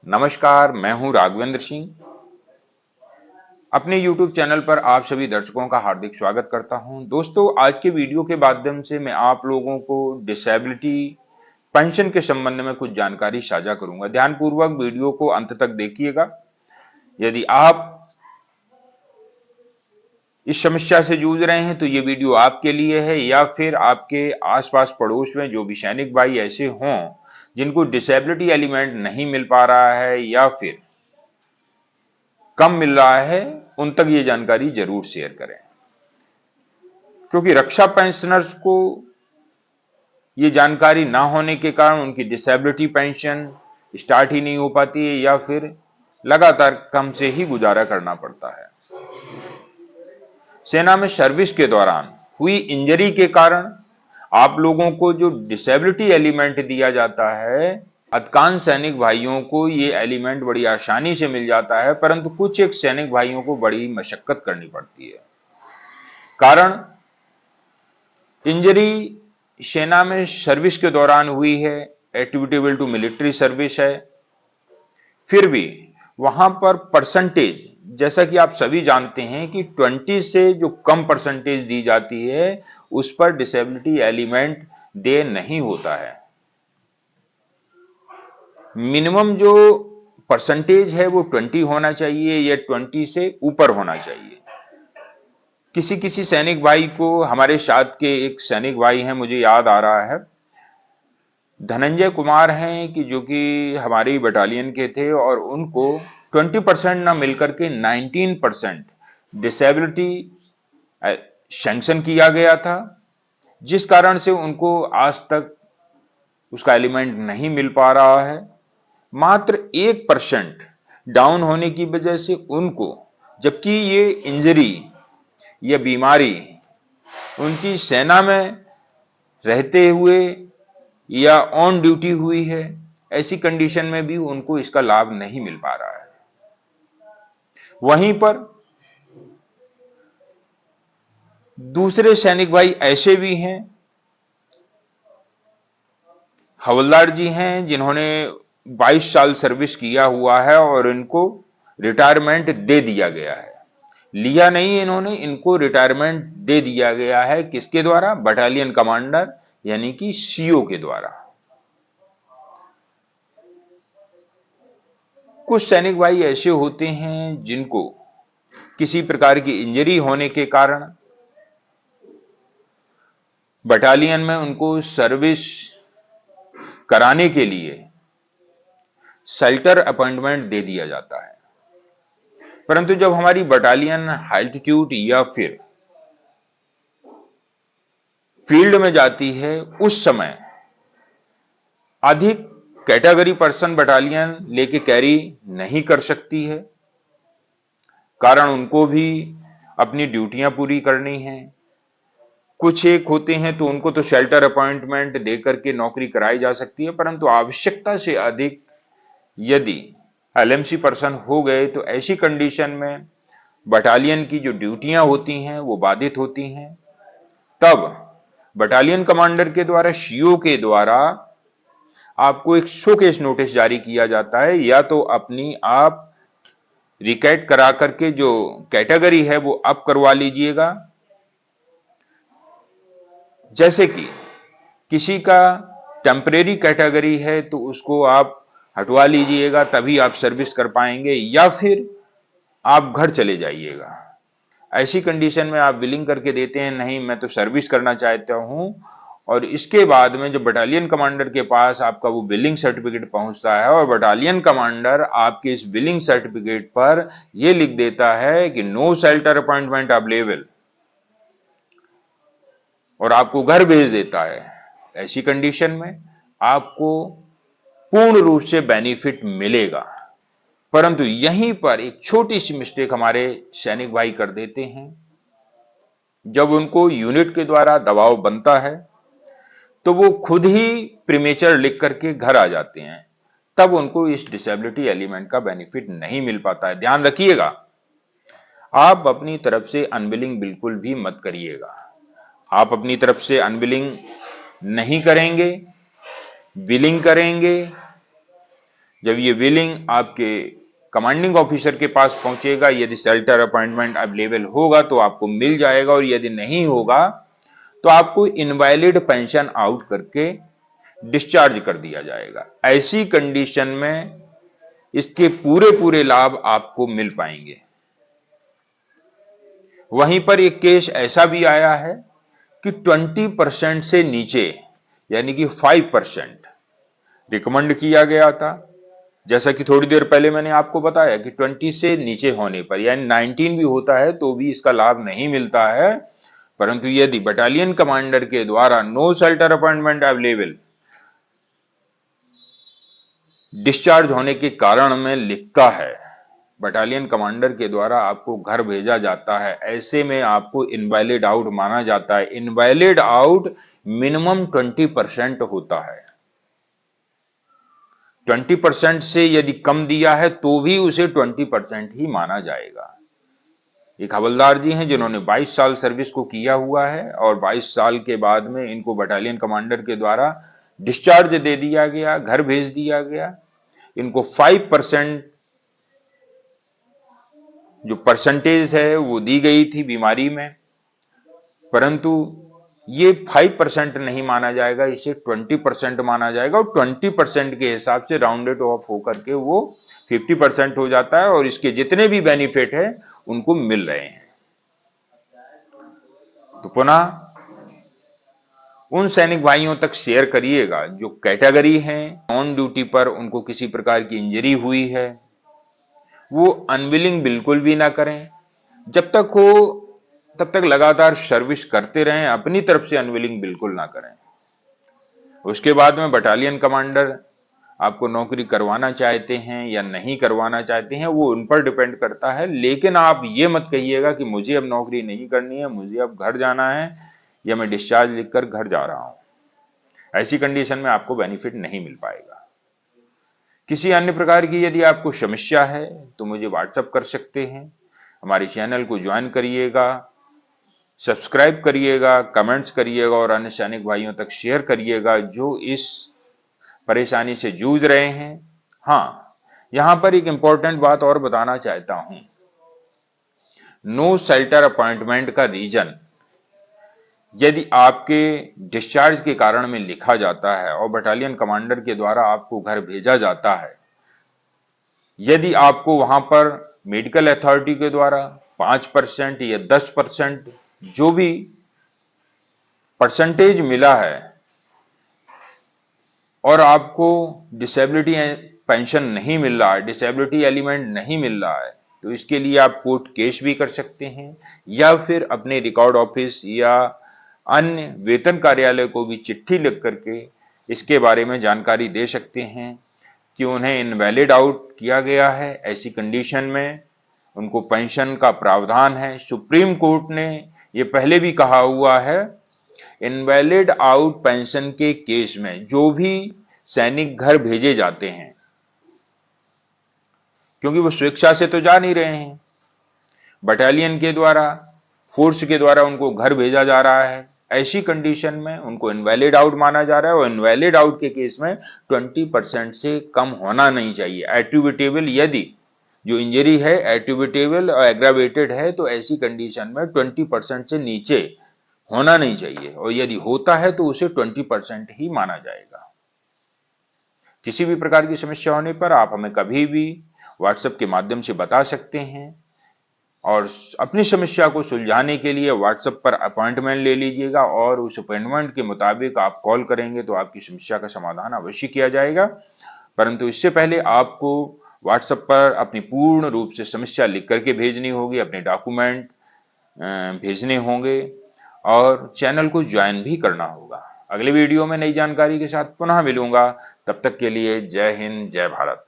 नमस्कार, मैं हूं राघवेंद्र सिंह। अपने YouTube चैनल पर आप सभी दर्शकों का हार्दिक स्वागत करता हूं। दोस्तों, आज के वीडियो के माध्यम से मैं आप लोगों को डिसेबिलिटी पेंशन के संबंध में कुछ जानकारी साझा करूंगा। ध्यानपूर्वक वीडियो को अंत तक देखिएगा। यदि आप इस समस्या से जूझ रहे हैं तो ये वीडियो आपके लिए है, या फिर आपके आसपास पड़ोस में जो भी सैनिक भाई ऐसे हों जिनको डिसेबिलिटी एलिमेंट नहीं मिल पा रहा है या फिर कम मिल रहा है, उन तक ये जानकारी जरूर शेयर करें, क्योंकि रक्षा पेंशनर्स को ये जानकारी ना होने के कारण उनकी डिसेबिलिटी पेंशन स्टार्ट ही नहीं हो पाती है या फिर लगातार कम से ही गुजारा करना पड़ता है। सेना में सर्विस के दौरान हुई इंजरी के कारण आप लोगों को जो डिसेबिलिटी एलिमेंट दिया जाता है, अधिकांश सैनिक भाइयों को ये एलिमेंट बड़ी आसानी से मिल जाता है, परंतु कुछ एक सैनिक भाइयों को बड़ी मशक्कत करनी पड़ती है। कारण इंजरी सेना में सर्विस के दौरान हुई है, एट्रिब्यूटेबल टू मिलिट्री सर्विस है, फिर भी वहां पर परसेंटेज, जैसा कि आप सभी जानते हैं कि 20 से जो कम परसेंटेज दी जाती है उस पर डिसेबिलिटी एलिमेंट दे नहीं होता है। मिनिमम जो परसेंटेज है वो 20 होना चाहिए या 20 से ऊपर होना चाहिए। किसी किसी सैनिक भाई को, हमारे साथ के एक सैनिक भाई हैं, मुझे याद आ रहा है, धनंजय कुमार हैं, कि जो कि हमारी बटालियन के थे और उनको 20% ना मिलकर के 19% डिसेबिलिटी सैंक्शन किया गया था, जिस कारण से उनको आज तक उसका एलिमेंट नहीं मिल पा रहा है। मात्र 1% डाउन होने की वजह से उनको, जबकि ये इंजरी या बीमारी उनकी सेना में रहते हुए या ऑन ड्यूटी हुई है, ऐसी कंडीशन में भी उनको इसका लाभ नहीं मिल पा रहा है। वहीं पर दूसरे सैनिक भाई ऐसे भी हैं, हवलदार जी हैं जिन्होंने 22 साल सर्विस किया हुआ है और इनको रिटायरमेंट दे दिया गया है। लिया नहीं इन्होंने, इनको रिटायरमेंट दे दिया गया है। किसके द्वारा? बटालियन कमांडर यानी कि सीओ के द्वारा। कुछ सैनिक भाई ऐसे होते हैं जिनको किसी प्रकार की इंजरी होने के कारण बटालियन में उनको सर्विस कराने के लिए शेल्टर अपॉइंटमेंट दे दिया जाता है, परंतु जब हमारी बटालियन एल्टीट्यूड या फिर फील्ड में जाती है, उस समय अधिक कैटेगरी पर्सन बटालियन लेके कैरी नहीं कर सकती है, कारण उनको भी अपनी ड्यूटियां पूरी करनी है। कुछ एक होते हैं तो उनको तो शेल्टर अपॉइंटमेंट देकर के नौकरी कराई जा सकती है, परंतु आवश्यकता से अधिक यदि एलएमसी पर्सन हो गए तो ऐसी कंडीशन में बटालियन की जो ड्यूटियां होती हैं वो बाधित होती हैं। तब बटालियन कमांडर के द्वारा, सीओ के द्वारा आपको एक शोकेस नोटिस जारी किया जाता है, या तो अपनी आप रिकैट करा करके जो कैटेगरी है वो अप करवा लीजिएगा। जैसे कि किसी का टेम्परेरी कैटेगरी है तो उसको आप हटवा लीजिएगा, तभी आप सर्विस कर पाएंगे, या फिर आप घर चले जाइएगा। ऐसी कंडीशन में आप विलिंग करके देते हैं, नहीं मैं तो सर्विस करना चाहता हूं, और इसके बाद में जब बटालियन कमांडर के पास आपका वो विलिंग सर्टिफिकेट पहुंचता है और बटालियन कमांडर आपके इस विलिंग सर्टिफिकेट पर यह लिख देता है कि नो शेल्टर अपॉइंटमेंट अवेलेबल, और आपको घर भेज देता है, ऐसी कंडीशन में आपको पूर्ण रूप से बेनिफिट मिलेगा। परंतु यहीं पर एक छोटी सी मिस्टेक हमारे सैनिक भाई कर देते हैं। जब उनको यूनिट के द्वारा दबाव बनता है तो वो खुद ही प्रीमेचर लिख करके घर आ जाते हैं, तब उनको इस डिसेबिलिटी एलिमेंट का बेनिफिट नहीं मिल पाता है। ध्यान रखिएगा, आप अपनी तरफ से अनविलिंग बिल्कुल भी मत करिएगा। आप अपनी तरफ से अनविलिंग नहीं करेंगे, विलिंग करेंगे, जब ये विलिंग आपके कमांडिंग ऑफिसर के पास पहुंचेगा, यदि शेल्टर अपॉइंटमेंट अवेलेबल होगा तो आपको मिल जाएगा, और यदि नहीं होगा तो आपको इनवैलिड पेंशन आउट करके डिस्चार्ज कर दिया जाएगा। ऐसी कंडीशन में इसके पूरे पूरे लाभ आपको मिल पाएंगे। वहीं पर एक केस ऐसा भी आया है कि 20% से नीचे यानी कि 5% रिकमेंड किया गया था। जैसा कि थोड़ी देर पहले मैंने आपको बताया कि 20 से नीचे होने पर यानी 19 भी होता है तो भी इसका लाभ नहीं मिलता है। परंतु यदि बटालियन कमांडर के द्वारा no shelter appointment available discharge होने के कारण में लिखता है, बटालियन कमांडर के द्वारा आपको घर भेजा जाता है, ऐसे में आपको इनवैलिड आउट माना जाता है। इनवैलिड आउट मिनिमम 20% होता है। 20% से यदि कम दिया है तो भी उसे 20% ही माना जाएगा। एक हवलदार जी हैं जिन्होंने 22 साल सर्विस को किया हुआ है और 22 साल के बाद में इनको बटालियन कमांडर के द्वारा डिस्चार्ज दे दिया गया, घर भेज दिया गया। इनको 5% जो परसेंटेज है वो दी गई थी बीमारी में, परंतु ये 5% नहीं माना जाएगा, इसे 20% माना जाएगा, और 20% के हिसाब से राउंडेड ऑफ होकर के वो 50% हो जाता है, और इसके जितने भी बेनिफिट है उनको मिल रहे हैं। तो पुनः उन सैनिक भाइयों तक शेयर करिएगा जो कैटेगरी हैं ऑन ड्यूटी पर, उनको किसी प्रकार की इंजरी हुई है, वो अनविलिंग बिल्कुल भी ना करें। जब तक हो तब तक लगातार सर्विस करते रहें, अपनी तरफ से अनविलिंग बिल्कुल ना करें। उसके बाद में बटालियन कमांडर आपको नौकरी करवाना चाहते हैं या नहीं करवाना चाहते हैं वो उन पर डिपेंड करता है। लेकिन आप ये मत कहिएगा कि मुझे अब नौकरी नहीं करनी है, मुझे अब घर जाना है, या मैं डिस्चार्ज लिखकर घर जा रहा हूं। ऐसी कंडीशन में आपको बेनिफिट नहीं मिल पाएगा। किसी अन्य प्रकार की यदि आपको समस्या है तो मुझे व्हाट्सएप कर सकते हैं। हमारे चैनल को ज्वाइन करिएगा, सब्सक्राइब करिएगा, कमेंट्स करिएगा और अन्य सैनिक भाइयों तक शेयर करिएगा जो इस परेशानी से जूझ रहे हैं। हाँ, यहां पर एक इंपॉर्टेंट बात और बताना चाहता हूं। नो शेल्टर अपॉइंटमेंट का रीजन यदि आपके डिस्चार्ज के कारण में लिखा जाता है और बटालियन कमांडर के द्वारा आपको घर भेजा जाता है, यदि आपको वहां पर मेडिकल अथॉरिटी के द्वारा 5% या 10% जो भी परसेंटेज मिला है और आपको डिसेबिलिटी पेंशन नहीं मिल रहा है, डिसेबिलिटी एलिमेंट नहीं मिल रहा है, तो इसके लिए आप कोर्ट केस भी कर सकते हैं या फिर अपने रिकॉर्ड ऑफिस या अन्य वेतन कार्यालय को भी चिट्ठी लिख करके इसके बारे में जानकारी दे सकते हैं कि उन्हें इनवैलिड आउट किया गया है। ऐसी कंडीशन में उनको पेंशन का प्रावधान है। सुप्रीम कोर्ट ने ये पहले भी कहा हुआ है, इनवैलिड आउट पेंशन के केस में जो भी सैनिक घर भेजे जाते हैं, क्योंकि वो स्वेच्छा से तो जा नहीं रहे हैं, बटालियन के द्वारा, फोर्स के द्वारा उनको घर भेजा जा रहा है, ऐसी कंडीशन में उनको इनवैलिड आउट माना जा रहा है। और इनवैलिड आउट के केस में 20% से कम होना नहीं चाहिए। एट्रीब्यूटेबल, यदि जो इंजरी है एट्रीब्यूटेबल और एग्रावेटेड है तो ऐसी कंडीशन में 20% से नीचे होना नहीं चाहिए, और यदि होता है तो उसे 20% ही माना जाएगा। किसी भी प्रकार की समस्या होने पर आप हमें कभी भी व्हाट्सएप के माध्यम से बता सकते हैं, और अपनी समस्या को सुलझाने के लिए व्हाट्सएप पर अपॉइंटमेंट ले लीजिएगा, और उस अपॉइंटमेंट के मुताबिक आप कॉल करेंगे तो आपकी समस्या का समाधान अवश्य किया जाएगा। परंतु इससे पहले आपको व्हाट्सएप पर अपनी पूर्ण रूप से समस्या लिख करके भेजनी होगी, अपने डॉक्यूमेंट भेजने होंगे और चैनल को ज्वाइन भी करना होगा। अगले वीडियो में नई जानकारी के साथ पुनः मिलूंगा। तब तक के लिए जय हिंद, जय भारत।